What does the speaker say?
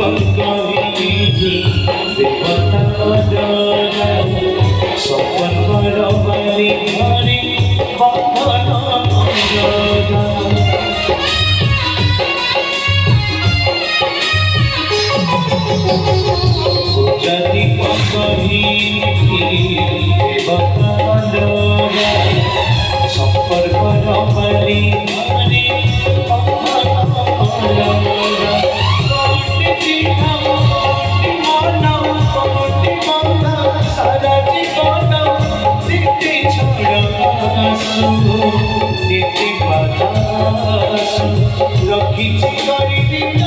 পঙ্কহিনী দেবতা জরা সপন বালি ঘরে বন্ধন জরা যদি পঙ্কহিনী দেবতা জরা সম্পর্ক বালি ঘরে বন্ধন জরা সারা জীবন দিতে ছড়াসু দিতে বাতাসু রখিছি করি দিন